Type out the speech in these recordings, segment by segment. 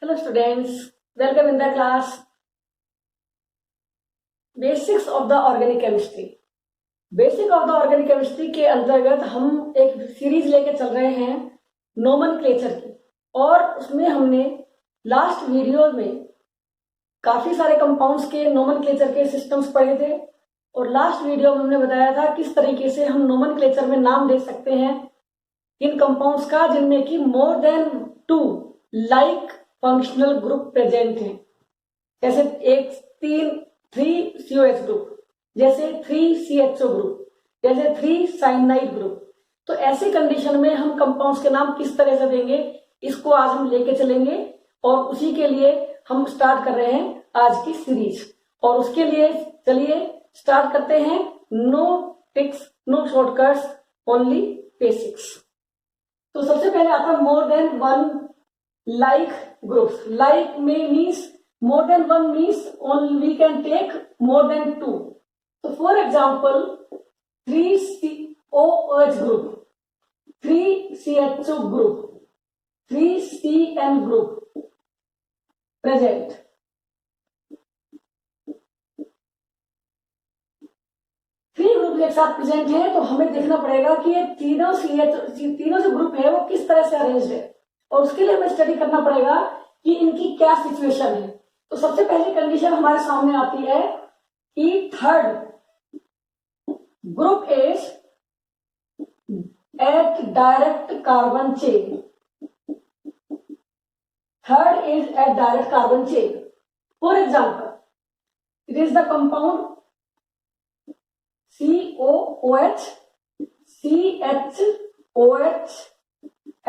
Hello students, welcome in the class Basics of the Organic Chemistry. Basic of the organic chemistry के अंतर्गत हम एक series लेके चल रहे हैं नोमेनक्लेचर की, और उसमें हमने लास्ट वीडियो में काफी सारे कंपाउंड्स के नोमेनक्लेचर के सिस्टम्स पढ़े थे। और लास्ट वीडियो में हमने बताया था किस तरीके से हम नोमेनक्लेचर में नाम दे सकते हैं इन कंपाउंड्स का जिनमें कि more than 2 like functional group present हैं। जैसे एक 3 COH ग्रुप, जैसे 3 CHO ग्रुप, जैसे 3 साइनाइड ग्रुप। तो ऐसी कंडीशन में हम कंपाउंड्स के नाम किस तरह से देंगे, इसको आज हम लेके चलेंगे, और उसी के लिए हम स्टार्ट कर रहे हैं आज की सीरीज। और उसके लिए चलिए स्टार्ट करते हैं। No tricks, no shortcuts, only basics. तो सबसे पहले आता है more than 1 like groups. Like may means more than 1 means only we can take more than 2. So for example, 3 COH group, 3 CHO group, 3 CN group present. Three group एक साथ present है, तो हमें देखना पड़ेगा कि ये तीनों जो ग्रुप है वो किस तरह से अरेंज है, और उसके लिए हमें स्टडी करना पड़ेगा कि इनकी क्या सिचुएशन है। तो सबसे पहली कंडीशन हमारे सामने आती है कि third group is at direct carbon chain. Third is at direct carbon chain. For example, it is the compound COOH, CHOH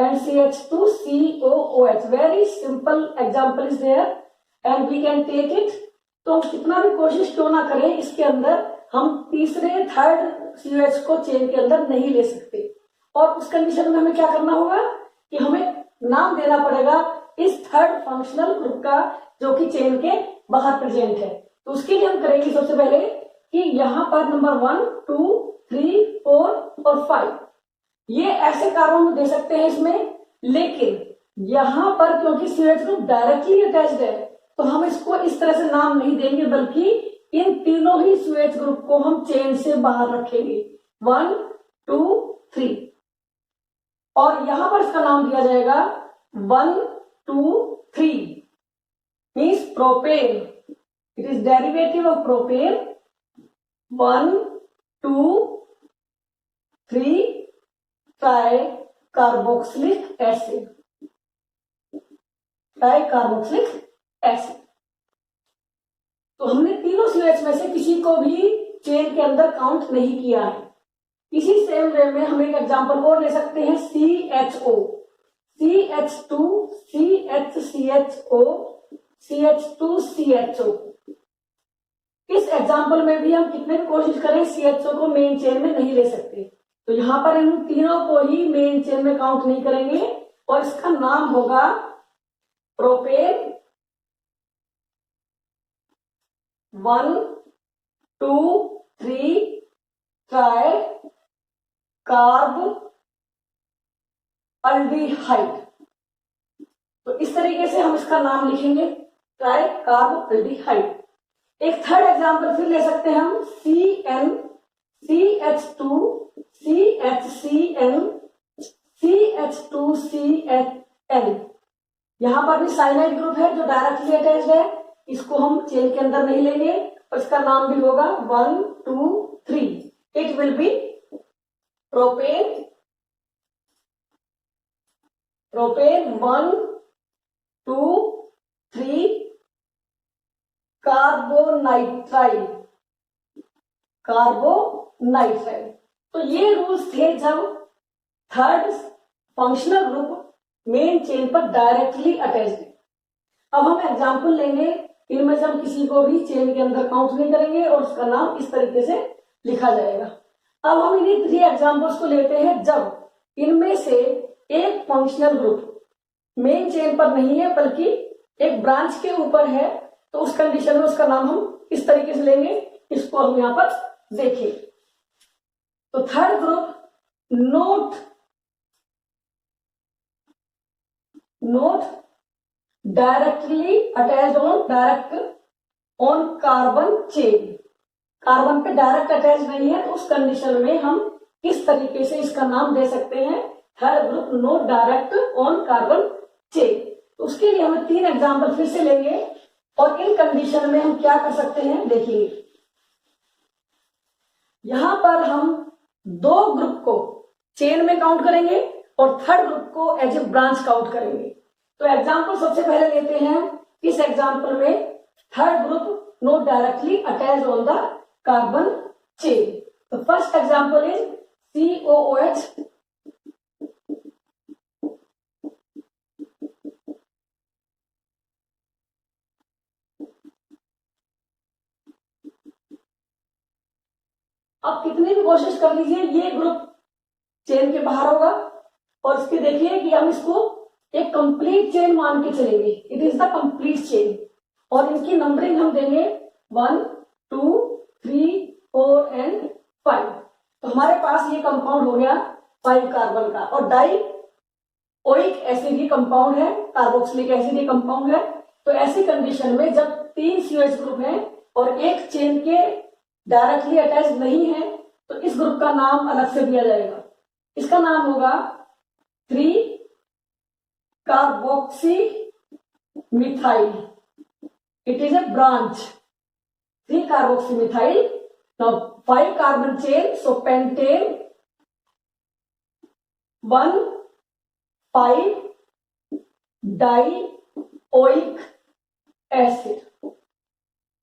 and CH2COOH. Very simple example is there and we can take it. तो कितना भी कोशिश क्यों ना करें, इसके अंदर हम तीसरे थर्ड COH को चेन के अंदर नहीं ले सकते। और उस कंडीशन में हमें क्या करना होगा कि हमें नाम देना पड़ेगा इस थर्ड फंक्शनल ग्रुप का जो कि चेन के बाहर प्रेजेंट है। तो उसके लिए हम करेंगे सबसे पहले कि यहाँ पर नंबर 1, 2, 3, 4 और 5 ये ऐसे कार्बन दे सकते हैं इसमें, लेकिन यहां पर क्योंकि COH ग्रुप डायरेक्टली अटैच्ड है तो हम इसको इस तरह से नाम नहीं देंगे, बल्कि इन तीनों ही COH ग्रुप को हम चेन से बाहर रखेंगे 1, 2, 3। और यहां पर इसका नाम दिया जाएगा 1, 2, 3 means propane. It is derivative of propane. 1, 2, 3 try carboxylic acid. Try carboxylic acid. तो हमने तीनों COH में से किसी को भी चेन के अंदर काउंट नहीं किया है। इसी सेम वे में हम एक एग्जांपल और ले सकते हैं CHO, CH2, CHCHO, CH2CHO। इस एग्जांपल में भी हम कितने भी कोशिश करें CHO को मेन चेन में नहीं ले सकते। तो यहां पर इन तीनों को ही मेन चेन में काउंट नहीं करेंगे और इसका नाम होगा प्रोपेन 1, 2, 3 ट्राई कार्ब अल्डिहाइड। तो इस तरीके से हम इसका नाम लिखेंगे, ट्राई कार्ब अल्डिहाइड। एक थर्ड एग्जांपल फिर ले सकते हैं हम CN, CH2, CHCN, CH2CN। यहां पर भी साइनाइड ग्रुप है जो डायरेक्टली अटैच्ड है, इसको हम चेन के अंदर नहीं लेंगे और इसका नाम भी होगा 1, 2, 3। It will be propane 1, 2, 3 कार्बोनाइट्राइड। तो ये रूल्स थे जब third functional group main chain पर डायरेक्टली अटैच्ड है। अब हम एग्जांपल लेंगे, इनमें से हम किसी को भी चेन के अंदर काउंट नहीं करेंगे और उसका नाम इस तरीके से लिखा जाएगा। अब हम इन्हीं 3 एग्जांपल्स को लेते हैं जब इनमें से एक फंक्शनल ग्रुप मेन चेन पर नहीं है बल्कि एक ब्रांच के ऊपर है। तो उस कंडीशन में उसका नाम हम इस तरीके से लेंगे, इसको हम यहां पर देखिए। तो third group note directly attached on carbon chain, carbon पे डायरेक्ट अटैच नहीं है, तो उस कंडीशन में हम किस तरीके से इसका नाम दे सकते हैं, third group not direct on carbon chain. तो उसके लिए हम 3 एग्जाम्पल फिर से लेंगे और इन कंडीशन में हम क्या कर सकते हैं देखेंगे। यहां पर हम 2 ग्रुप को चेन में काउंट करेंगे और थर्ड ग्रुप को एज ए ब्रांच काउंट करेंगे। तो एग्जाम्पल सबसे पहले लेते हैं, इस एग्जाम्पल में third group not directly attached on the carbon chain. तो फर्स्ट एग्जाम्पल इज COOH, अब कितनी भी कोशिश कर लीजिए ये ग्रुप चेन के बाहर होगा, और इसके देखिए कि हम इसको एक कंप्लीट चेन मान के चलेंगे, it is the complete chain, और इनकी नंबरिंग हम देंगे 1 2 3 4 एंड 5। तो हमारे पास ये कंपाउंड हो गया 5 कार्बन का, और डाई ओइक एसिड ये कंपाउंड है, कार्बोक्सिलिक एसिड ये कंपाउंड है। तो ऐसी कंडीशन में जब 3 COH ग्रुप है और एक चेन के डायरेक्टली अटैच नहीं है, तो इस ग्रुप का नाम अलग से दिया जाएगा, इसका नाम होगा 3 carboxy methyl, it is a branch 3 carboxy methyl. Now 5 carbon chain, so pentane 1 5 die oic acid.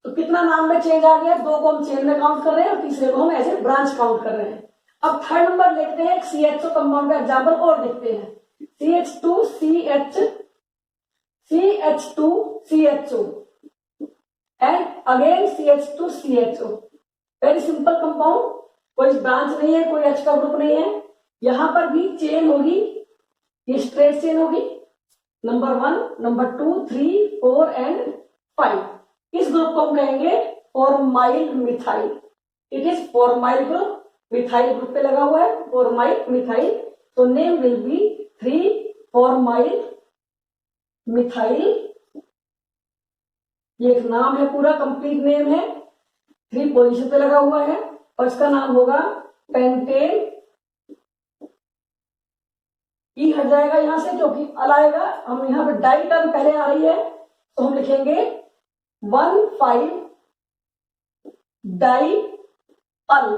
तो कितना नाम में चेंज आ गया, 2 को हम चेन में काउंट कर रहे हैं और तीसरे को हम एज ए ब्रांच काउंट कर रहे हैं। अब थर्ड नंबर देखते हैं, CHO कंपाउंड का एग्जाम्पल और देखते हैं, CH2CHO and again CH2CHO, very simple compound, कोई ब्रांच नहीं है, कोई H का ग्रुप नहीं है। यहां पर भी चेन होगी, ये स्ट्रेट चेन होगी, नंबर 1 नंबर 2 3 4 एंड 5। इस ग्रुप को हम कहेंगे formyl methyl, it is formyl group, methyl group पे लगा हुआ है, फॉर्माइल मिथाइल। तो name will be 3 formyl methyl, ये एक नाम है, पूरा कंप्लीट नेम है, 3 पोजीशन पे लगा हुआ है, और इसका नाम होगा पेंटेन। ई हट जाएगा यहां से क्योंकि अल आएगा, हम यहां पे डाई टर्म पहले आ रही है, तो हम लिखेंगे 1 5 डाई अल,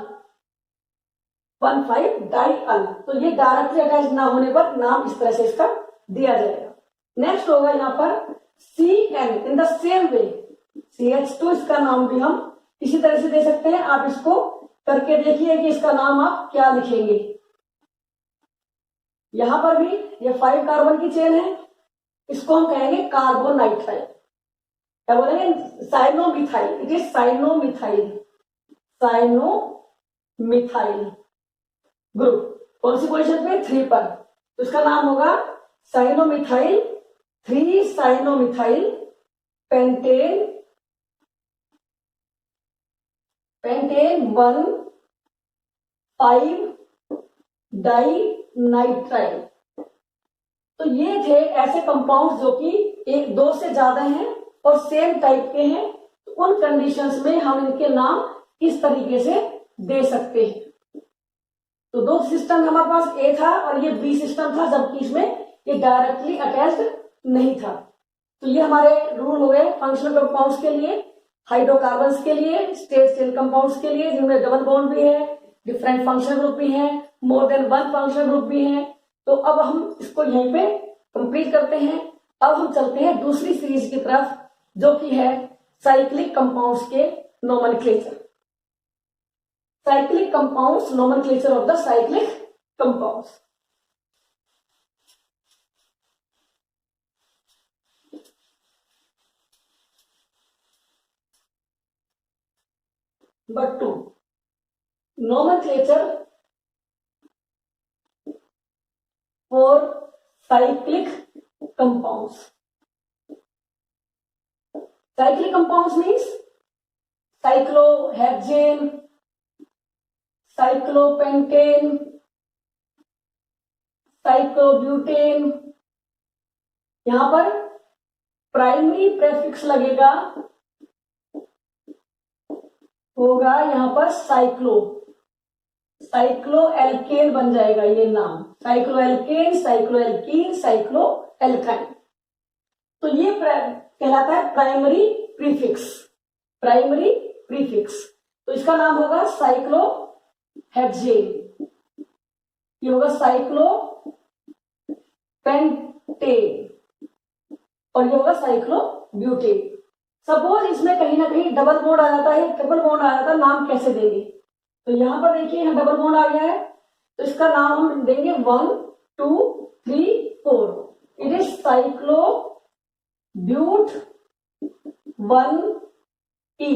1 5 डाई अल। तो ये डायरेक्टली अटैच ना होने पर नाम इस तरह से इसका दिया जाएगा। नेक्स्ट होगा यहाँ पर CN, in the same way CH2, इसका नाम भी हम इसी तरह से दे सकते हैं। आप इसको करके देखिए कि इसका नाम आप क्या लिखेंगे। यहां पर भी ये 5 कार्बन की चेन है, इसको हम कहेंगे कार्बोनाइट्राइल, क्या बोलेंगे, साइनोमिथाइल, इट इज साइनोमिथाइल, साइनोमिथाइल ग्रुप। कौन सी पोजीशन पे, 3 पर, तो इसका नाम होगा साइनोमिथाइल 3 साइनोमिथाइल पेंटेन 1 5 डाई नाइट्राइल। तो ये थे ऐसे कंपाउंड जो कि 1 2 से ज्यादा हैं और सेम टाइप के हैं, तो उन कंडीशंस में हम इनके नाम इस तरीके से दे सकते हैं। तो 2 सिस्टम हमारे पास ए था और ये बी सिस्टम था, जबकि इसमें ये डायरेक्टली अटैच्ड नहीं था। तो ये हमारे रूल हो गए फंक्शनल कंपाउंड्स के लिए, हाइड्रोकार्बन्स के लिए, स्टेट चेन कंपाउंड्स के लिए जिनमें डबल बॉन्ड भी है, डिफरेंट फंक्शनल ग्रुप भी है, मोर देन 1 फंक्शनल ग्रुप भी है। तो अब हम इसको यहीं पे कंप्लीट करते हैं। अब हम चलते हैं दूसरी सीरीज की तरफ, जो कि है साइक्लिक कंपाउंड्स के nomenclature, cyclic compounds, nomenclature of the cyclic compounds. Number 2, nomenclature for cyclic compounds. Cyclic compounds means cyclohexane, cyclopentane, cyclobutane। यहां पर प्राइमरी प्रेफिक्स लगेगा, होगा यहां पर साइक्लो, साइक्लो एल्केन बन जाएगा ये नाम, cycloalkane, cycloalkene, cycloalkyne. तो ये कहलाता है प्राइमरी प्रीफिक्स, प्राइमरी प्रीफिक्स। तो इसका नाम होगा साइक्लो हेक्सेन, ये होगा साइक्लो पेंटेन, और ये होगा साइक्लो ब्यूटेन। सपोज इसमें कहीं ना कहीं डबल बॉन्ड आ जाता है, ट्रिपल बॉन्ड आ जाता है, नाम कैसे देंगे? तो यहां पर देखिए यहां डबल बॉन्ड आ गया है, तो इसका नाम हम देंगे 1 2 3 4, it is cyclo but 1E।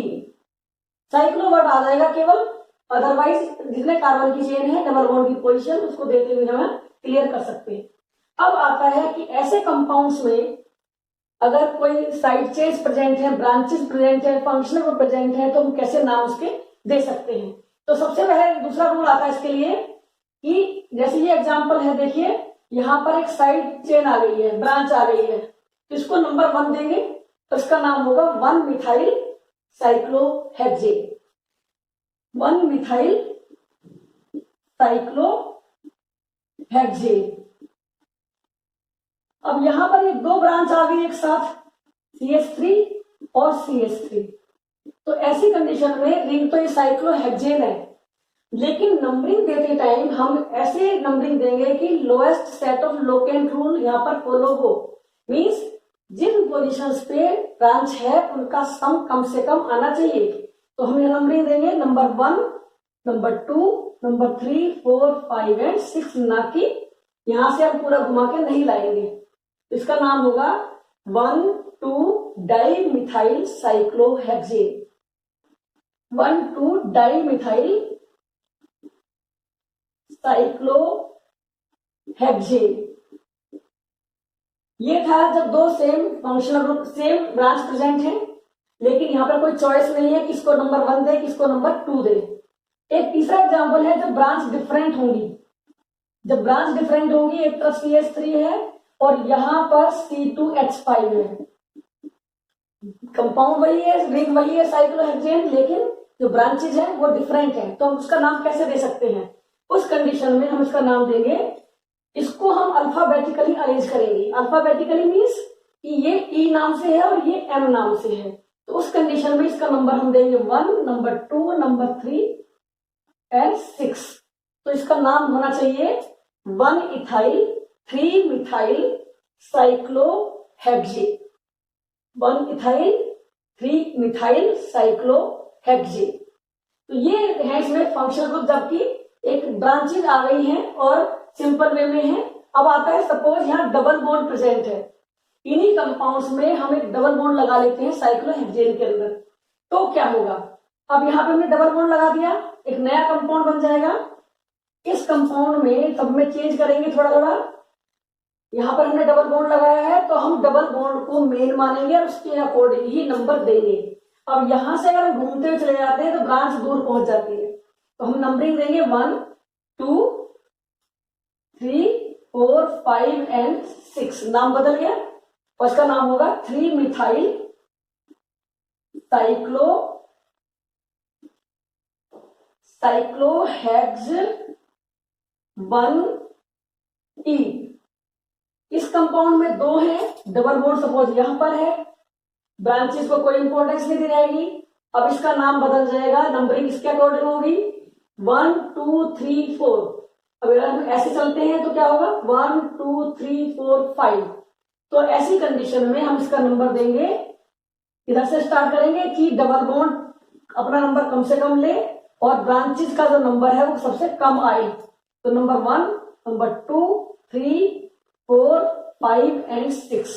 Cyclo word आ जाएगा केवल, अदरवाइज जितने कार्बन की चेन है डबल बॉन्ड की पोजीशन उसको देते हुए हम क्लियर कर सकते हैं। अब आता है कि ऐसे कंपाउंड्स में अगर कोई साइड चेन्स प्रेजेंट है, ब्रांचेस प्रेजेंट है, फंक्शनल ग्रुप प्रेजेंट है, तो हम कैसे नाम उसके दे सकते हैं। तो सबसे पहले दूसरा रूल आता है इसके लिए कि जैसे ये एग्जांपल है, देखिए यहां पर एक साइड चेन आ गई है, ब्रांच आ गई है, इसको नंबर 1 देंगे, तो इसका नाम होगा 1 मिथाइल साइक्लोहेक्सेन, 1 मिथाइल साइक्लोहेक्सेन। अब यहां पर ये दो ब्रांच आ गई एक साथ, CH3 और CH3, तो ऐसी कंडीशन में रिंग तो ये साइक्लोहेक्सेन है, लेकिन नंबरिंग देते टाइम हम ऐसे नंबरिंग देंगे कि lowest set of locant rule यहां पर फॉलो हो, मींस जिन पोजीशंस पे ब्रांच है उनका सम कम से कम आना चाहिए। तो हम ये नंबरिंग देंगे नंबर 1, नंबर 2, नंबर 3, 4, 5 एंड 6, ना कि यहां से हम पूरा घुमा के नहीं लाएंगे। इसका नाम होगा 1,2 डाइमिथाइल साइक्लोहेक्सेन, 1,2 डाइमिथाइल साइक्लोहेक्सेन। ये था जब दो same functional group, same branch present है, लेकिन यहां पर कोई चॉइस नहीं है किसको नंबर 1 दे, किसको नंबर 2 दे। एक तीसरा एग्जांपल है जब ब्रांच डिफरेंट होंगी, जब ब्रांच डिफरेंट होंगी, एक तरफ CH3 है और यहां पर C2H5 है, कंपाउंड वही है, रिंग वही है साइक्लोहेक्सेन, लेकिन जो ब्रांचेज है वो डिफरेंट है, तो हम उसका नाम कैसे दे सकते हैं? उस कंडीशन में हम इसका नाम देंगे, इसको हम अल्फाबेटिकली अरेंज करेंगे। अल्फाबेटिकली मीन्स कि ये E नाम से है और ये M नाम से है, तो उस कंडीशन में इसका नंबर हम देंगे 1, नंबर 2, नंबर 3 एंड 6। तो इसका नाम होना चाहिए 1 ethyl 3 methyl cyclohexane, 1 ethyl 3 methyl cyclohexane. तो ये है इसमें फंक्शनल ग्रुप, जबकि एक ब्रांचेज आ गई हैं और सिंपल वे में है। अब आता है सपोज यहाँ डबल बॉन्ड प्रेजेंट है, इन्हीं कंपाउंड्स में हम एक डबल बॉन्ड लगा लेते हैं साइक्लोहेक्सेन के अंदर, तो क्या होगा? अब यहाँ पे हमने डबल बॉन्ड लगा दिया, एक नया कंपाउंड बन जाएगा। इस कंपाउंड में सब में चेंज करेंगे थोड़ा थोड़ा, यहाँ पर हमने डबल बॉन्ड लगाया है तो हम डबल बॉन्ड को मेन मानेंगे और उसके अकॉर्डिंग ही नंबर देंगे। अब यहां से अगर हम घूमते हुए चले जाते हैं तो ब्रांच दूर पहुंच जाती है, तो हम नंबरिंग देंगे 1, 2, 3, 4, 5 एंड 6, नाम बदल गया और इसका नाम होगा 3 मिथाइल साइक्लोहेक्सेन 1E। इस कंपाउंड में दो है डबल बॉन्ड, सपोज यहां पर है, ब्रांचेस को कोई इंपॉर्टेंस नहीं दी जाएगी। अब इसका नाम बदल जाएगा, नंबरिंग इसके अकॉर्डिंग होगी 1, 2, 3, 4। अब अगर हम ऐसे चलते हैं तो क्या होगा 1, 2, 3, 4, 5। तो ऐसी कंडीशन में हम इसका नंबर देंगे, इधर से स्टार्ट करेंगे कि डबल बॉन्ड अपना नंबर कम से कम ले और ब्रांचेस का जो नंबर है वो सबसे कम आए। तो नंबर 1, नंबर 2, 3, 4, 5 एंड 6।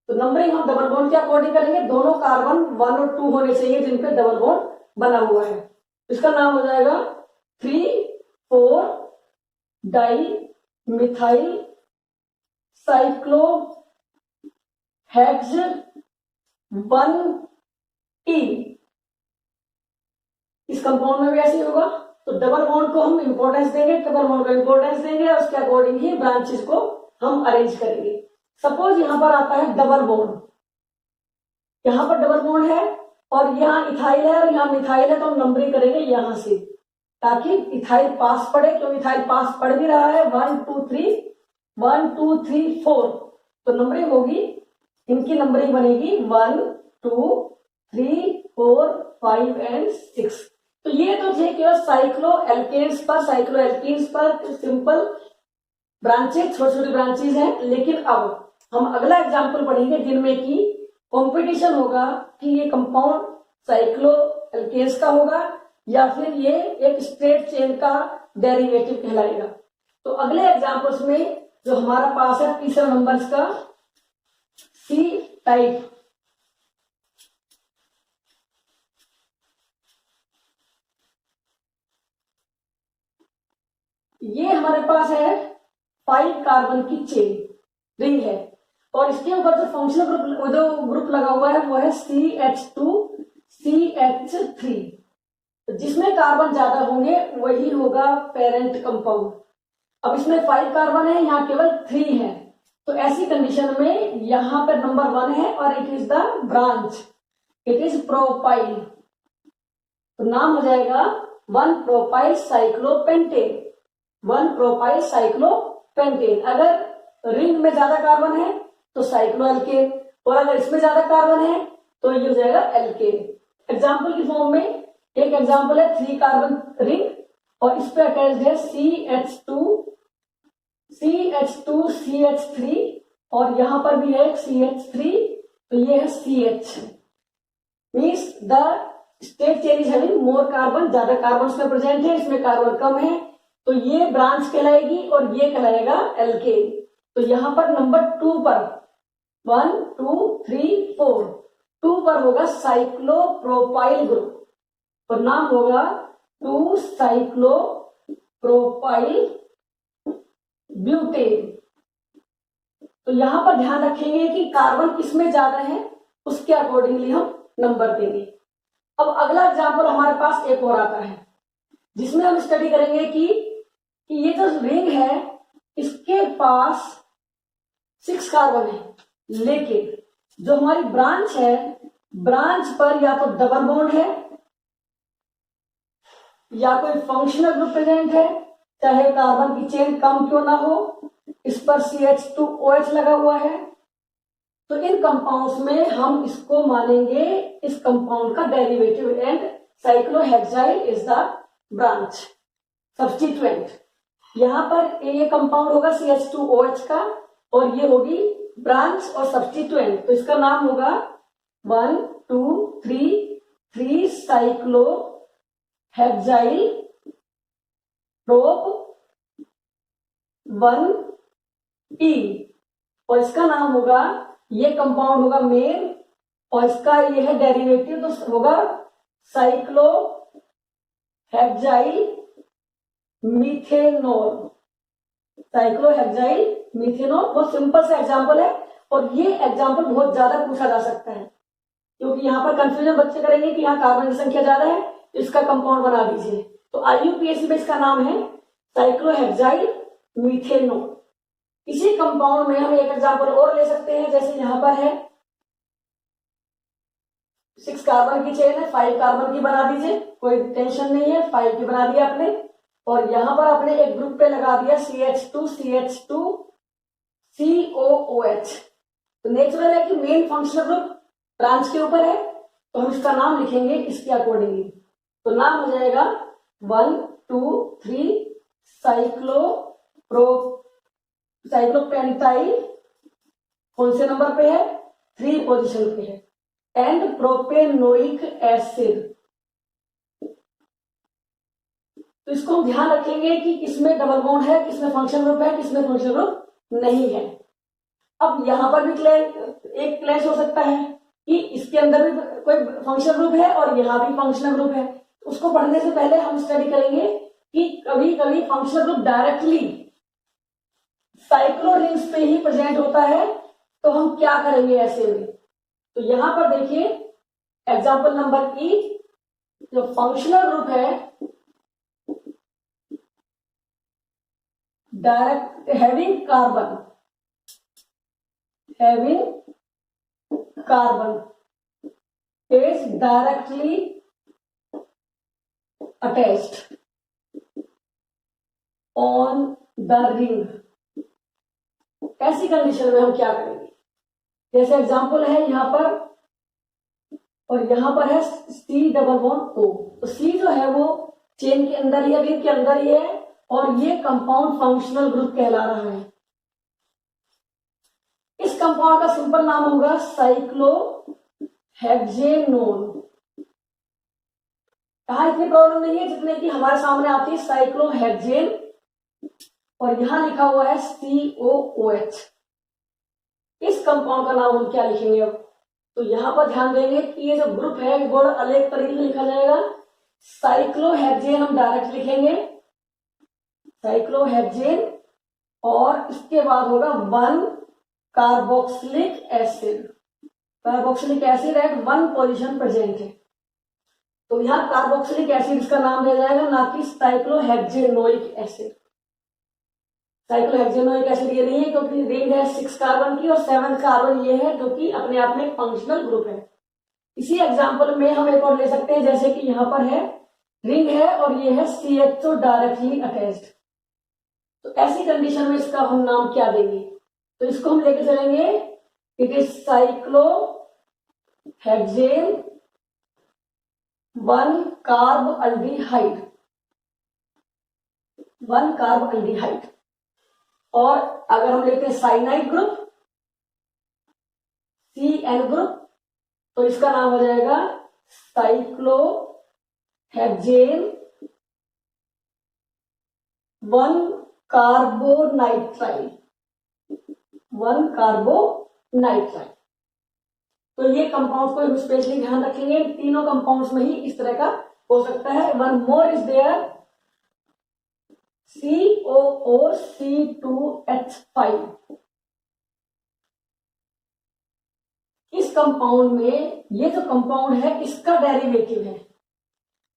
तो नंबरिंग हम डबल बॉन्ड के अकॉर्डिंग करेंगे, दोनों कार्बन 1 और 2 होने चाहिए जिन पे डबल बॉन्ड बना हुआ है। इसका नाम हो जाएगा 3, 4 डाइमिथाइल साइक्लोहेक्सेन 1E। इस कंपाउंड में भी ऐसे ही होगा, तो डबल बॉन्ड को हम इंपॉर्टेंस देंगे, ट्रिपल बॉन्ड को इंपॉर्टेंस देंगे और उसके अकॉर्डिंग ही ब्रांचेस को हम अरेंज करेंगे। सपोज यहां पर आता है डबल बॉन्ड, यहाँ पर डबल बॉन्ड है और यहाँ इथाइल है और यहाँ मिथाइल है, तो हम नंबरिंग करेंगे यहाँ से ताकि इथाइल पास पड़े, क्योंकि इथाइल पास पड़ भी रहा है। 1 2 3 1 2 3 4, तो नंबरिंग होगी, इनकी नंबरिंग बनेगी 1 2 3 4 5 एंड 6। तो ये तो थे केवल साइक्लो एल्केन्स पर सिंपल ब्रांचेज, छोटी छोटी ब्रांचेज हैं। लेकिन अब हम अगला एग्जाम्पल पढ़ेंगे जिनमें की कंपटीशन होगा कि ये कंपाउंड साइक्लो एल्केन्स का होगा या फिर ये एक स्ट्रेट चेन का डेरिवेटिव कहलाएगा। तो अगले एग्जाम्पल्स में जो हमारा पास है तीसरा नंबर का सी टाइप, ये हमारे पास है 5 कार्बन की चेन रिंग है और इसके ऊपर जो फंक्शनल ग्रुप लगा हुआ है वो है CH2 CH3। तो जिसमें कार्बन ज्यादा होंगे वही होगा पेरेंट कंपाउंड। अब इसमें 5 कार्बन है, यहाँ केवल 3 है, तो ऐसी कंडीशन में यहाँ पर नंबर 1 है और it is the branch, it is propyl. तो नाम हो जाएगा 1 प्रोपाइल साइक्लोपेंटेन, 1 प्रोपाइल साइक्लोपेंटेन। अगर रिंग में ज्यादा कार्बन है तो साइक्लोएल्केन, और अगर इसमें ज्यादा कार्बन है तो ये हो जाएगा एल्केन। एग्जाम्पल की फॉर्म में एक एग्जाम्पल है 3 कार्बन रिंग और इस पे अटैच्ड है CH2 CH3 और यहां पर भी है CH3, तो ये है CH। Means the state chain is having more carbon, ज्यादा कार्बन इसमें प्रेजेंट है, इसमें कार्बन कम है, तो ये ब्रांच कहलाएगी और ये कहलाएगा एल्केन। तो यहां पर नंबर 2 पर 1 2 3 4 2 पर होगा साइक्लोप्रोपाइल ग्रुप और नाम होगा 2 साइक्लोप्रोपाइल ब्यूटेन। तो यहां पर ध्यान रखेंगे कि कार्बन किसमें ज्यादा है उसके अकॉर्डिंगली हम नंबर देंगे। अब अगला एग्जाम्पल हमारे पास एक और आता है जिसमें हम स्टडी करेंगे कि ये जो रिंग है इसके पास 6 कार्बन है, लेकिन जो हमारी ब्रांच है, ब्रांच पर या तो डबल बॉन्ड है या कोई फंक्शनल ग्रुप प्रेजेंट है, चाहे कार्बन की चेन कम क्यों ना हो, इस पर CH2OH लगा हुआ है, तो इन कंपाउंड्स में हम इसको मानेंगे इस कंपाउंड का derivative and cyclohexyl is the branch substituent. यहां पर ये कंपाउंड होगा CH2OH का और ये होगी ब्रांच और सब्स्टिट्यूएंट, तो इसका नाम होगा 1 2 3 साइक्लो हेक्साइल प्रोप 1E और इसका नाम होगा, ये कंपाउंड होगा मेन और इसका ये है डेरिवेटिव, तो होगा cyclo hexyl methanol, cyclohexyl methanol. बहुत सिंपल सा एग्जांपल है और ये एग्जांपल बहुत ज्यादा पूछा जा सकता है क्योंकि यहाँ पर कंफ्यूजन बच्चे करेंगे कि यहाँ कार्बन की संख्या ज्यादा है तो इसका कंपाउंड बना दीजिए। तो IUPAC में इसका नाम है साइक्लोहेक्साइल मीथेनॉल। इसी कंपाउंड में हम एक एग्जांपल और ले सकते हैं, जैसे यहाँ पर है 6 कार्बन की चेन है, 5 कार्बन की बना दीजिए, कोई टेंशन नहीं है, 5 की बना दिया आपने और यहां पर आपने एक ग्रुप पे लगा दिया CH2 COOH। तो नेचुरल है कि मेन फंक्शनल ग्रुप ब्रांच के ऊपर है तो हम इसका नाम लिखेंगे इसके अकॉर्डिंगली। तो नाम हो जाएगा 1 2 3 साइक्लोपेंटाइल, कौन से नंबर पे है, 3 पोजीशन पे है, एंड प्रोपेनोइक एसिड। तो इसको हम ध्यान रखेंगे कि किसमें डबल बॉन्ड है, किसमें फंक्शन ग्रुप है, किसमें फंक्शन ग्रुप नहीं है। अब यहां पर भी एक क्लैश हो सकता है कि इसके अंदर भी कोई फंक्शन ग्रुप है और यहाँ भी फंक्शनल ग्रुप है। उसको पढ़ने से पहले हम स्टडी करेंगे कि कभी कभी functional group directly cyclo rings पे ही प्रेजेंट होता है, तो हम क्या करेंगे ऐसे में। तो यहां पर देखिए एग्जाम्पल नंबर ई, जो फंक्शनल ग्रुप है direct having carbon is directly attached on the ring। ऐसी कंडीशन में हम क्या करेंगे? जैसे एग्जांपल है यहां पर और यहां पर है C डबल बॉन्ड O। तो C जो है वो चेन के अंदर ही, रिंग के अंदर ही है और ये कंपाउंड फंक्शनल ग्रुप कहला रहा है। इस कंपाउंड का सिंपल नाम होगा साइक्लोहेक्सेनोन। यहां इतनी प्रॉब्लम नहीं है जितने की हमारे सामने आती है साइक्लोहेक्सेन और यहां लिखा हुआ है COOH। इस कंपाउंड का नाम हम क्या लिखेंगे अब? तो यहां पर ध्यान देंगे कि ये जो ग्रुप है वो अलग तरीके से लिखा जाएगा। साइक्लोहेक्सेन हम डायरेक्ट लिखेंगे साइक्लोहेक्सेन और इसके बाद होगा 1 carboxylic acid. Carboxylic acid at 1 position present है। तो यहां कार्बोक्सिलिक एसिड इसका नाम दिया जाएगा, ना कि साइक्लोहेक्सेनोइक एसिड। साइक्लोहेक्सेनोइक एसिड ये नहीं है क्योंकि रिंग है 6 कार्बन की और 7 कार्बन ये है जो कि अपने आप में फंक्शनल ग्रुप है। इसी एग्जांपल में हम एक और ले सकते हैं, जैसे कि यहां पर है रिंग है और ये है CHO डायरेक्टली अटैच्ड। तो ऐसी कंडीशन में इसका हम नाम क्या देंगे? तो इसको हम लेके चलेंगे it is cyclohexane 1 carb aldehyde. 1 carb aldehyde. और अगर हम लेते हैं साइनाइड ग्रुप CN ग्रुप तो इसका नाम हो जाएगा साइक्लोहेक्सेन 1 कार्बोनाइट्राइल। 1 कार्बोनाइट्राइल। तो ये कंपाउंड को हम स्पेशली ध्यान रखेंगे, तीनों कंपाउंड्स में ही इस तरह का हो सकता है। One more is there COOC2H5। इस कंपाउंड में ये जो कंपाउंड है इसका डेरिवेटिव है,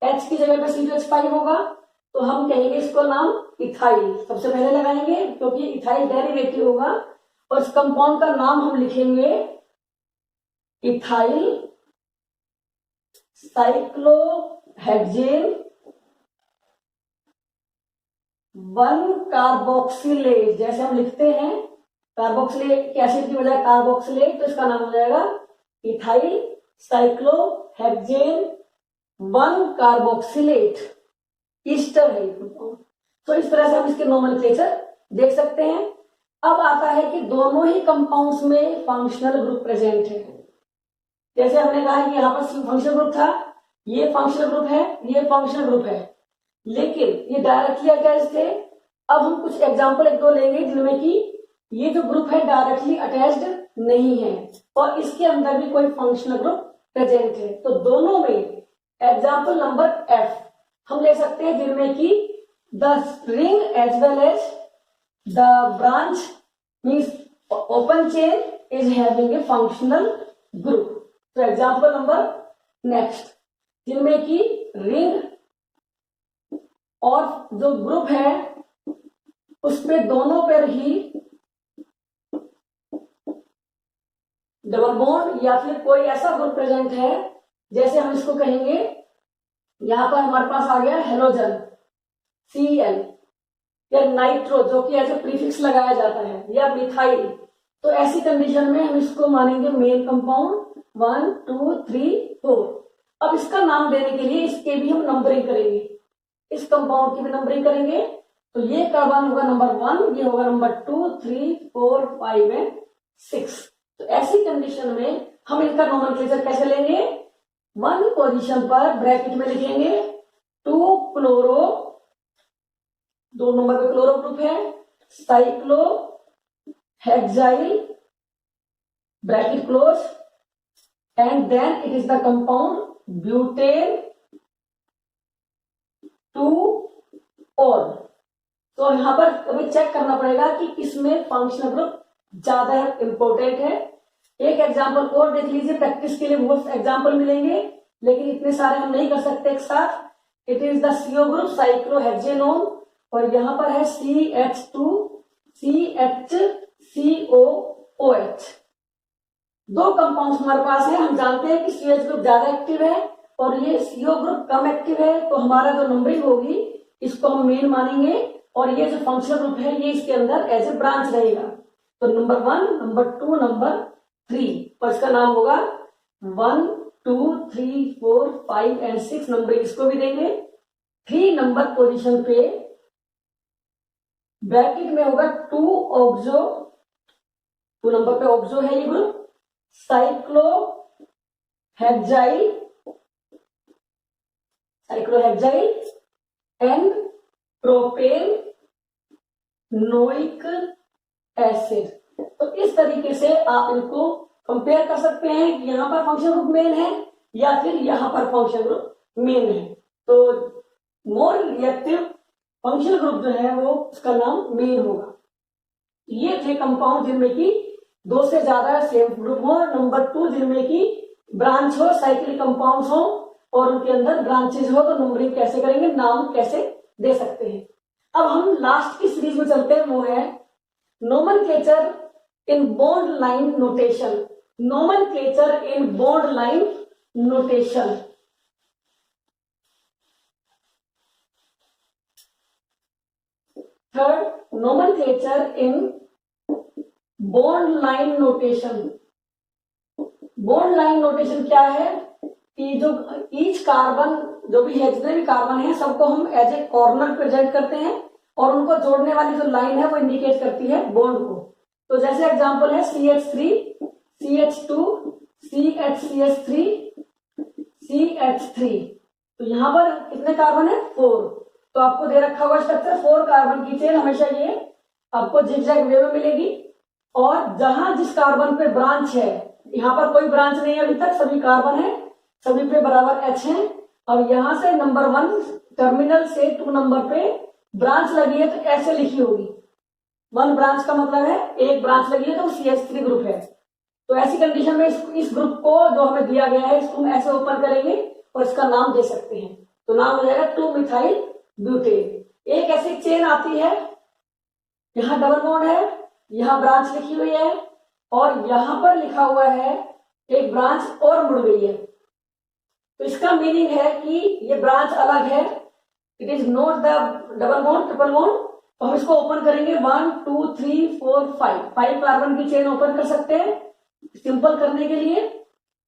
H की जगह पे C2H5 होगा तो हम कहेंगे इसको नाम इथाइल सबसे पहले लगाएंगे क्योंकि इथाइल डेरिवेटिव होगा। और इस कंपाउंड का नाम हम लिखेंगे इथाइल साइक्लोहेक्सेन 1 कार्बोक्सिलेट। जैसे हम लिखते हैं कार्बोक्सिलिक एसिड की बजाय कार्बोक्सिलेट तो इसका नाम हो जाएगा इथाइल साइक्लोहेक्सेन 1 कार्बोक्सिलेट। ईस्टर है तो इस तरह से हम इसके नोमेनक्लेचर देख सकते हैं। अब आता है कि दोनों ही कंपाउंड्स में फंक्शनल ग्रुप प्रेजेंट है। जैसे हमने कहा कि यहाँ पर फंक्शनल ग्रुप था, ये फंक्शनल ग्रुप है, ये फंक्शनल ग्रुप है, लेकिन ये डायरेक्टली अटैच्ड थे। अब हम कुछ एग्जांपल एक दो लेंगे जिनमें कि ये जो ग्रुप है डायरेक्टली अटैच्ड नहीं है और इसके अंदर भी कोई फंक्शनल ग्रुप प्रेजेंट है। तो दोनों में एग्जांपल नंबर F हम ले सकते हैं जिनमें कि the ring as well as the branch means open chain is having a functional group. तो एग्जांपल नंबर नेक्स्ट जिनमें कि रिंग और जो ग्रुप है उसमें दोनों पर ही डबल बॉन्ड या फिर कोई ऐसा ग्रुप प्रेजेंट है, जैसे हम इसको कहेंगे यहां पर हमारे पास आ गया हेलोजन Cl या नाइट्रो जो कि ऐसे प्रीफिक्स लगाया जाता है या मिथाइल। तो ऐसी कंडीशन में हम इसको मानेंगे मेन कंपाउंड 1 2 3 4। अब इसका नाम देने के लिए इसके भी हम नंबरिंग करेंगे, इस कंपाउंड की भी नंबरिंग करेंगे। तो ये कार्बन होगा नंबर 1, ये होगा नंबर 2 3 4 5 एंड 6। तो ऐसी कंडीशन में हम इनका नोमेनक्लेचर कैसे लेंगे? 1 पोजीशन पर ब्रैकेट में लिखेंगे 2 क्लोरो, 2 नंबर पे क्लोरो ग्रुप है, cyclohexyl bracket close and then it is the compound butane 2 ol. तो यहां पर हमें चेक करना पड़ेगा कि किसमें फंक्शनल ग्रुप ज्यादा इंपॉर्टेंट है। एक एग्जांपल और देख लीजिए, प्रैक्टिस के लिए बहुत एग्जांपल मिलेंगे लेकिन इतने सारे हम नहीं कर सकते एक साथ। It is the CO group cyclohexanone और यहां पर है CH2CHCOOH। दो कंपाउंड्स हमारे पास है, हम जानते हैं कि CH ग्रुप ज्यादा एक्टिव है और ये CO ग्रुप कम एक्टिव है, तो हमारा जो नंबरिंग होगी इसको हम मेन मानेंगे और ये जो फंक्शनल ग्रुप है ये इसके अंदर एज ए ब्रांच रहेगा। तो नंबर 1, नंबर 2, नंबर 3, और इसका नाम होगा 1, 2, 3, 4, 5 एंड 6 नंबर इसको भी देंगे। 3 नंबर पोजीशन पे ब्रैकेट में होगा 2 ऑक्सो, 2 नंबर पे ऑक्सो है ये group, cyclohexyl and propanoic acid. तो इस तरीके से आप इनको कंपेयर कर सकते हैं कि यहां पर फंक्शन ग्रुप मेन है या फिर यहां पर फंक्शन ग्रुप मेन है। तो मोर रिएक्टिव फंक्शनल ग्रुप जो है वो उसका नाम मेन होगा। ये थे कंपाउंड जिनमें की 2 से ज्यादा सेम ग्रुप हो। नंबर 2 जिनमें की ब्रांच हो, साइक्लिक कंपाउंड्स हो और उनके अंदर ब्रांचेस हो, तो नंबरिंग कैसे करेंगे, नाम कैसे दे सकते हैं। अब हम लास्ट की सीरीज में चलते हैं, वो है nomenclature in bond line notation. Nomenclature in bond line notation. Third, nomenclature in bond line notation. Bond line notation क्या है कि जो ईच कार्बन, जो भी है, जितने भी कार्बन है, सबको हम एज ए कॉर्नर प्रेजेंट करते हैं और उनको जोड़ने वाली जो लाइन है वो इंडिकेट करती है बॉन्ड को। तो जैसे एग्जांपल है CH3, CH2, CH3, CH3। तो यहां पर कितने कार्बन है, 4। तो आपको दे रखा हुआ स्ट्रक्चर 4 कार्बन की चेन हमेशा ये आपको जिगजैग वे में मिलेगी और जहां जिस कार्बन पे ब्रांच है, यहां पर कोई ब्रांच नहीं है अभी तक, सभी कार्बन है, सभी पे बराबर H है और यहां से नंबर 1 टर्मिनल से 2 नंबर पे ब्रांच लगी है तो ऐसे लिखी होगी। 1 ब्रांच का मतलब है एक ब्रांच लगी है तो CH3 ग्रुप है। तो ऐसी कंडीशन में इस ग्रुप को जो हमें दिया गया है इसको हम ऐसे ओपन करेंगे और इसका नाम दे सकते हैं। तो नाम हो जाएगा 2 मिथाइल ब्यूटेन। एक ऐसी चेन आती है, यहां डबल बॉन्ड है, यहां ब्रांच लिखी हुई है और यहां पर लिखा हुआ है एक ब्रांच और मुड़ गई है। तो इसका मीनिंग है कि ये ब्रांच अलग है, it is not the double bond, triple bond. तो हम इसको ओपन करेंगे 1, 2, 3, 4, 5 कार्बन की चेन ओपन कर सकते हैं सिंपल करने के लिए।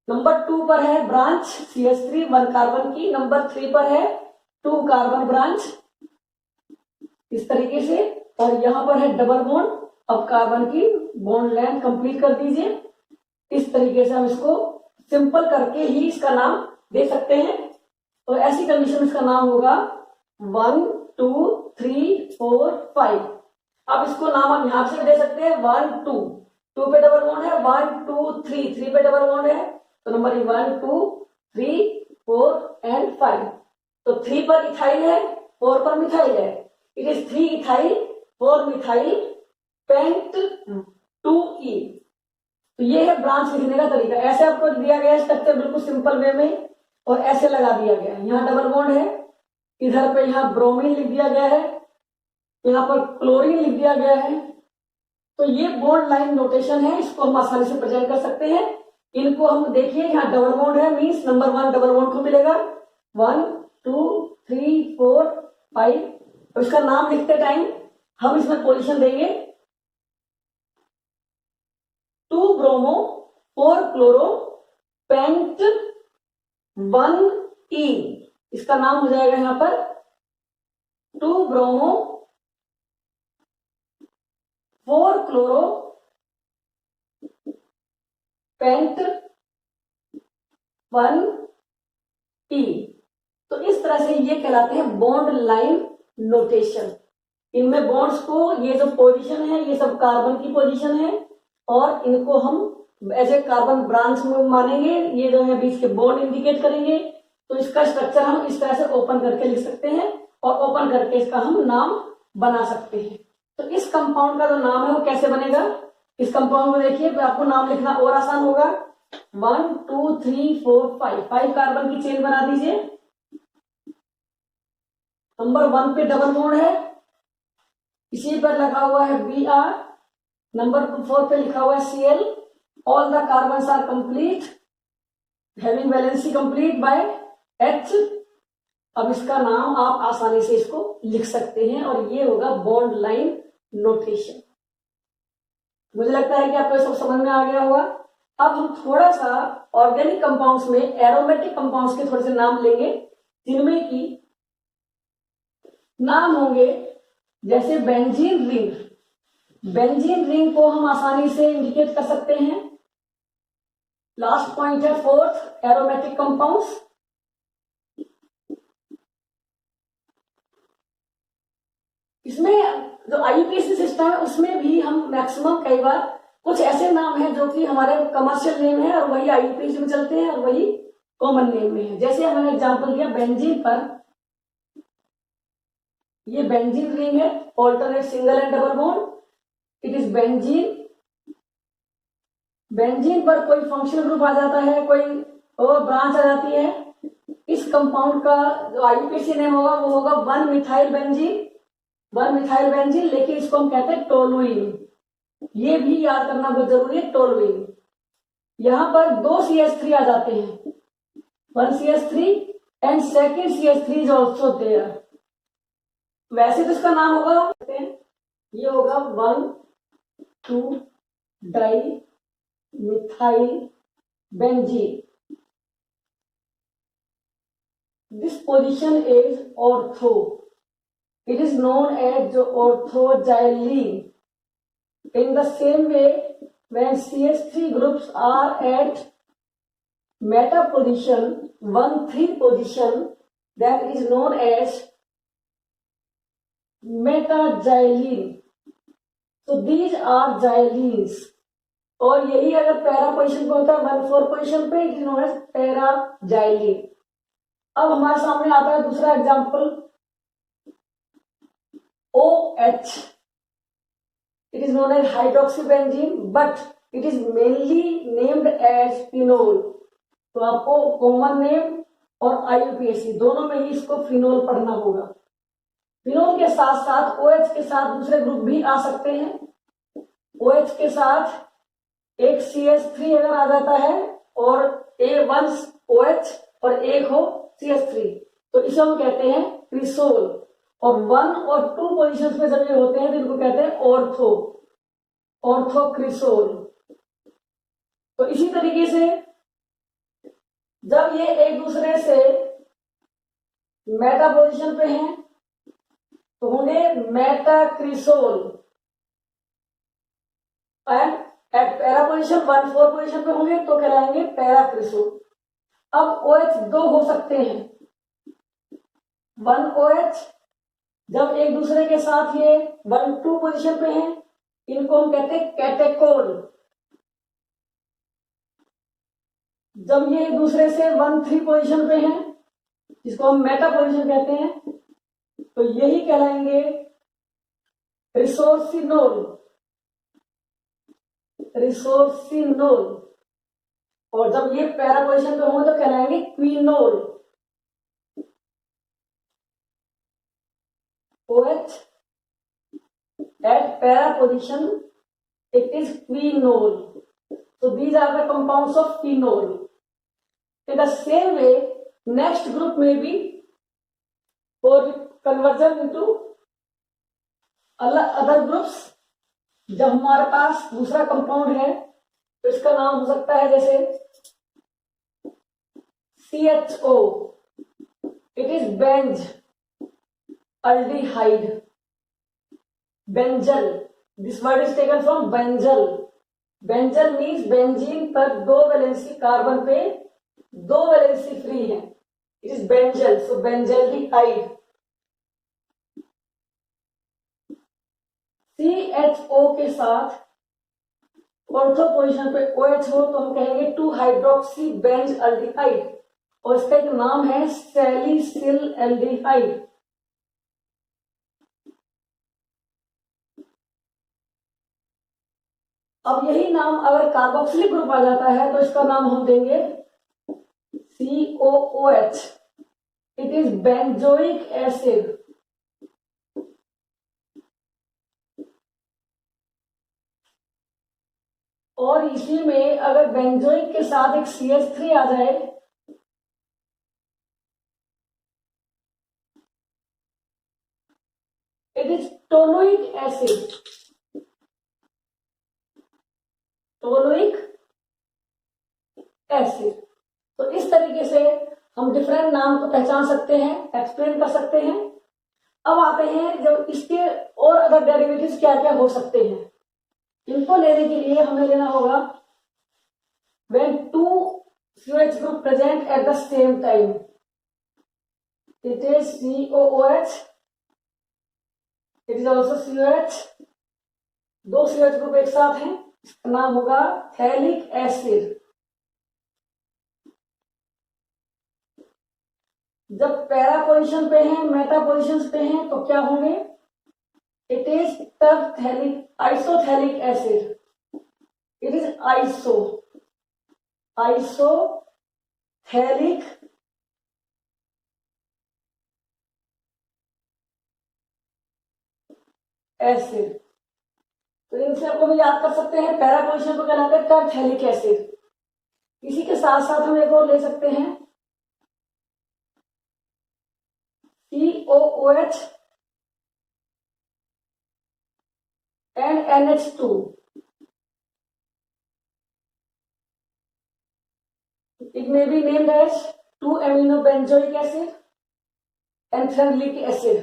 नंबर 2 पर है ब्रांच CH3 1 कार्बन की, नंबर 3 पर है 2 कार्बन ब्रांच इस तरीके से और यहां पर है डबल बॉन्ड। अब कार्बन की बॉन्ड लेंथ कंप्लीट कर दीजिए। इस तरीके से हम इसको सिंपल करके ही इसका नाम दे सकते हैं। तो ऐसी कंडीशन इसका नाम होगा 1, 2, 3, 4, 5। अब इसको नाम आप यहां से दे सकते हैं 1, 2 पे डबल बॉन्ड है, 1, 2, 3 पे डबल बॉन्ड है। तो नंबर 1, 2, 3, 4 एंड 5। तो 3 पर इथाइल है, 4 पर मिथाइल है। It is 3 ethyl 4 methyl paint 2E। तो ये है ब्रांच लिखने का तरीका। ऐसे आपको दिया गया स्ट्रक्चर बिल्कुल सिंपल वे में और ऐसे लगा दिया गया। यहाँ डबल बॉन्ड है, इधर पे यहाँ ब्रोमीन लिख दिया गया है, यहाँ पर क्लोरीन लिख दिया गया है। तो ये बॉन्ड लाइन नोटेशन है, इसको हम आसानी से प्रेजेंट कर सकते हैं। इनको हम देखिए, यहाँ डबल बॉन्ड है मीन्स नंबर 1 डबल बॉन्ड को मिलेगा 1, 2, 3, 4, 5। और इसका नाम लिखते टाइम हम इसमें पोजीशन देंगे 2 ब्रोमो 4 क्लोरो पेंट 1E। इसका नाम हो जाएगा यहां पर 2 ब्रोमो 4 क्लोरो पेंट 1E। तो इस तरह से ये कहलाते हैं बॉन्ड लाइन नोटेशन। इनमें बॉन्ड्स को, ये जो पोजीशन है ये सब कार्बन की पोजीशन है और इनको हम एज ए कार्बन ब्रांच में मानेंगे। ये जो है बीच के बॉन्ड इंडिकेट करेंगे। तो इसका स्ट्रक्चर हम इस तरह से ओपन करके लिख सकते हैं और ओपन करके इसका हम नाम बना सकते हैं। तो इस कंपाउंड का जो नाम है वो कैसे बनेगा, इस कंपाउंड को देखिए, आपको नाम लिखना और आसान होगा। 1, 2, 3, 4, 5 कार्बन की चेन बना दीजिए। नंबर 1 पे डबल बॉन्ड है, इसी पर लगा हुआ है Br। नंबर 4 पे लिखा हुआ है Cl all the carbons are complete having valency complete by H। अब इसका नाम आप आसानी से इसको लिख सकते हैं और ये होगा बॉन्ड लाइन नोटेशन। मुझे लगता है कि आपको सब समझ में आ गया होगा। अब हम थोड़ा सा ऑर्गेनिक कंपाउंड्स में एरोमेटिक कंपाउंड्स के थोड़े से नाम लेंगे, जिनमें की नाम होंगे जैसे बेंजीन रिंग। बेंजीन रिंग को हम आसानी से इंडिकेट कर सकते हैं। लास्ट पॉइंट है फोर्थ, एरोमेटिक कंपाउंड्स। इसमें जो आईयूपीएसी सिस्टम है उसमें भी हम मैक्सिमम कई बार कुछ ऐसे नाम हैं जो कि हमारे कमर्शियल नेम है और वही आईयूपीएसी में चलते हैं और वही कॉमन नेम में है। जैसे हमने एग्जांपल दिया बेंजीन पर, ये बेंजीन रिंग है, alternate single and double bond, it is benzene. Benzene पर कोई फंक्शनल ग्रुप आ जाता है, कोई और ब्रांच आ जाती है। इस कंपाउंड का जो आईयूपीएसी नेम होगा वो होगा 1-मिथाइल बेंजीन, 1-मिथाइल बेंजीन, लेकिन इसको हम कहते हैं टोलुइन। ये भी याद करना बहुत जरूरी है, टोलुइन। यहां पर 2 CH3 आ जाते हैं, 1 CH3 and second CH3 is also there. वैसे तो इसका नाम होगा, ये होगा 1,2-डाई methyl benzene. This position is ortho, it is known as orthoxylene. In the same way, when CH3 groups are at meta position 1,3 position, that is known as metaxylene. So these are xylenes. और यही अगर para position पे होता है 1,4 position पे, it is known as paraxylene. अब हमारे सामने आता है दूसरा example, OH. It is known as hydroxybenzene, but it is mainly named as phenol. तो आपको कॉमन नेम और आईयूपीएसी दोनों में ही इसको फिनोल पढ़ना होगा। फिनोल के साथ साथ OH के साथ दूसरे ग्रुप भी आ सकते हैं। OH के साथ एक CH3 अगर आ जाता है और A1OH और एक हो CH3, तो इसे हम कहते हैं क्रिसोल। और 1 और 2 पोजीशंस पे जब ये होते हैं तो इनको कहते हैं ऑर्थो, ऑर्थोक्रिसोल। तो इसी तरीके से जब ये एक दूसरे से मेटा पोजीशन पे हैं तो होंगे metacresol, and at para position 1,4 position पे होंगे तो कहलाएंगे पैराक्रिसोल। अब OH 2 हो सकते हैं, 1OH जब एक दूसरे के साथ ये 1,2 पोजीशन पे हैं, इनको हम कहते हैं कैटेकोल। जब ये एक दूसरे से 1,3 पोजीशन पे हैं, जिसको हम मेटा पोजीशन कहते हैं, तो यही कहलाएंगे रिसोर्सिनोल, रिसोर्सिनोल। और जब ये पैरा पोजीशन पे होंगे तो कहलाएंगे क्विनोल। OH at para position, it is quinol. So these are the compounds of phenol. In the same way, next group may be for conversion into other groups. जब हमारे पास दूसरा कंपाउंड है तो इसका नाम हो सकता है जैसे CHO, it is benz aldehyde, benzyl. This word is taken from benzyl. Benzyl means benzene पर 2 वैलेंसी कार्बन पे 2 वैलेंसी फ्री है, it is benzyl. So benzaldehyde। CHO के साथ ऑर्थो पोजीशन पे OH हो तो हम कहेंगे 2-हाइड्रोक्सी बेंज अल्डिहाइड, और इसका एक नाम है सैलिसिल एल्डिहाइड। अब यही नाम अगर कार्बोक्सिलिक ग्रुप आ जाता है तो इसका नाम हम देंगे COOH, it is benzoic acid. और इसी में अगर बेंजोइक के साथ एक CH3 आ जाए इट इज टोलोइक एसिड। टोलोइक एसिड। तो इस तरीके से हम डिफरेंट नाम को पहचान सकते हैं, एक्सप्लेन कर सकते हैं। अब आते हैं जब इसके और अदर डेरिवेटिव्स क्या क्या हो सकते हैं। इनको लेने के लिए हमें लेना होगा when two COH group present at the same time, it is COOH, it is also COH। दो COH ग्रुप एक साथ हैं, इसका नाम होगा थैलिक एसिड। जब पैरा पोजीशन पे हैं, मेटा पोजीशन पे हैं, तो क्या होंगे? It is terephthalic isophthalic acid. It is isophthalic acid. तो इनसे आपको भी याद कर सकते हैं, पैरा पोजीशन को कहलाते हैं टरथैलिक एसिड। इसी के साथ साथ हम एक और ले सकते हैं COOH and NH2। It may be named as 2-aminobenzoic acid and phenolic acid।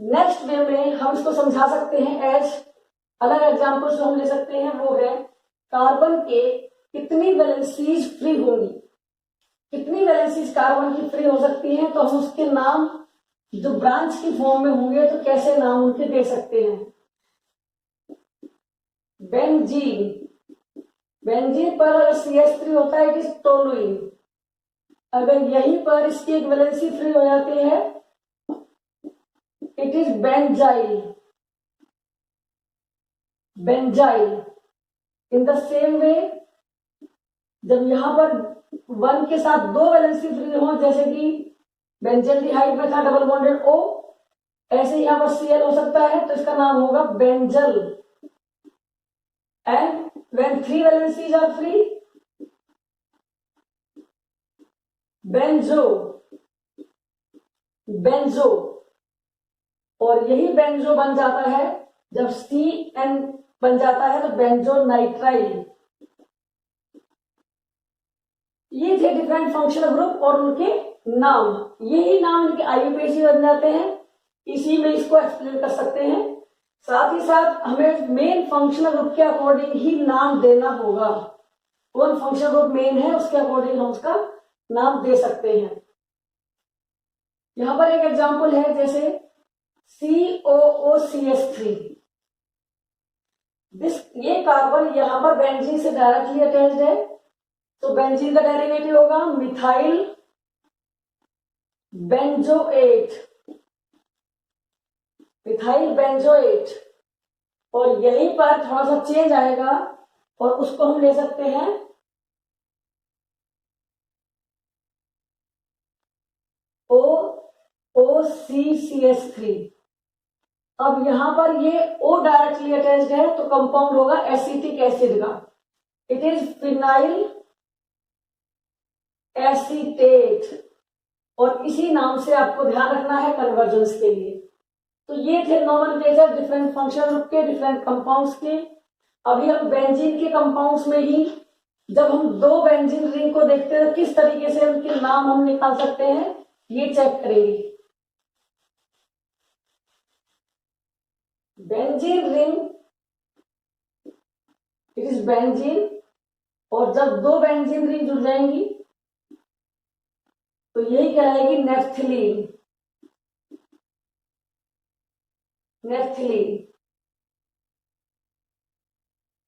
Next way में हम इसको समझा सकते हैं एज अलग एग्जाम्पल जो हम ले सकते हैं वो है कार्बन के कितनी वैलेंसीज फ्री होंगी। कितनी वैलेंसीज कार्बन की फ्री हो सकती हैं, तो हम उसके नाम जो ब्रांच की फॉर्म में होंगे तो कैसे नाम उनके दे सकते हैं। बेंजीन। बेंजीन पर अगर CH3 होता है इट इज टोलुइन। अगर यहीं पर इसकी एक वैलेंसी फ्री हो जाती है it is benzyl. Benzyl. In the same way जब यहां पर 1 के साथ दो वैलेंसी फ्री हो, जैसे कि बेंजल्डिहाइड में था डबल बॉन्डेड O, ऐसे यहां पर Cl हो सकता है, तो इसका नाम होगा benzal. And when 3 valencies are free, benzo. Benzo. और यही बेंजो बन जाता है जब CN बन जाता है तो बेंजो नाइट्राइल। ये थे डिफरेंट फंक्शनल ग्रुप और उनके नाम। यही नाम इनके IUPAC बन जाते हैं। इसी में इसको एक्सप्लेन कर सकते हैं। साथ ही साथ हमें मेन फंक्शनल ग्रुप के अकॉर्डिंग ही नाम देना होगा। कौन फंक्शनल ग्रुप मेन है उसके अकॉर्डिंग हम उसका नाम दे सकते हैं। यहां पर एक एग्जांपल है जैसे COOCH3। ये कार्बन यहां पर बेंजीन से डायरेक्टली अटैच्ड है, तो बेंजीन का डेरिवेटिव होगा मिथाइल बेंजोएट। Methyl benzoate. और यहीं पर थोड़ा सा चेंज आएगा और उसको हम ले सकते हैं OCCH3। अब यहां पर ये O डायरेक्टली अटैच्ड है तो कंपाउंड होगा एसिटिक एसिड का। It is phenyl acetate. और इसी नाम से आपको ध्यान रखना है कन्वर्जेंस के लिए। तो ये थे नोमेनक्लेचर डिफरेंट फंक्शनल ग्रुप के, डिफरेंट कंपाउंड्स के। अभी हम बेंजीन के कंपाउंड्स में ही जब हम दो बेंजीन रिंग को देखते हैं किस तरीके से उनके नाम हम निकाल सकते हैं ये चेक करेंगे। Benzene ring it is benzene. और जब दो बेंजीन रिंग जुड़ जाएंगी तो यही कहलाएगी नेफ्थिलीन। नेफ्थिलीन।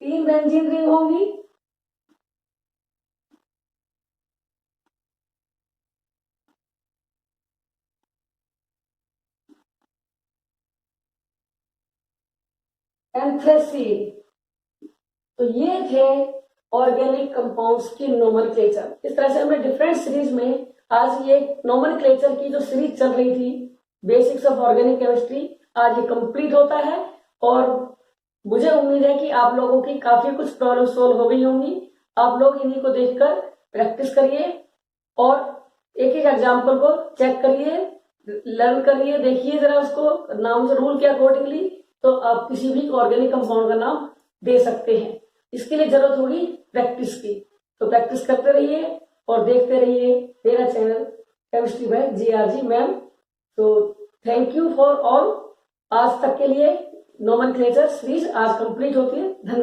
3 बेंजीन रिंग होंगी एंथ्रेसीन। तो ये थे ऑर्गेनिक कंपाउंड्स की नोमेनक्लेचर। इस तरह से हमने डिफरेंट सीरीज में आज ये नोमेनक्लेचर की जो सीरीज चल रही थी बेसिक्स ऑफ ऑर्गेनिक केमिस्ट्री आज ये कंप्लीट होता है। और मुझे उम्मीद है कि आप लोगों की काफी कुछ प्रॉब्लम सोल्व हो गई होंगी। आप लोग इन्हीं को देखकर प्रैक्टिस करिए और एक एक एग्जाम्पल को चेक करिए, लर्न करिए, देखिए जरा उसको नाम से रूल के अकॉर्डिंगली, तो आप किसी भी ऑर्गेनिक कंपाउंड का नाम दे सकते हैं। इसके लिए जरूरत होगी प्रैक्टिस की, तो प्रैक्टिस करते रहिए और देखते रहिए मेरा channel chemistry bye GRG ma'am. तो थैंक यू फॉर ऑल। आज तक के लिए नोमेनक्लेचर सीरीज आज कंप्लीट होती है। धन्यवाद।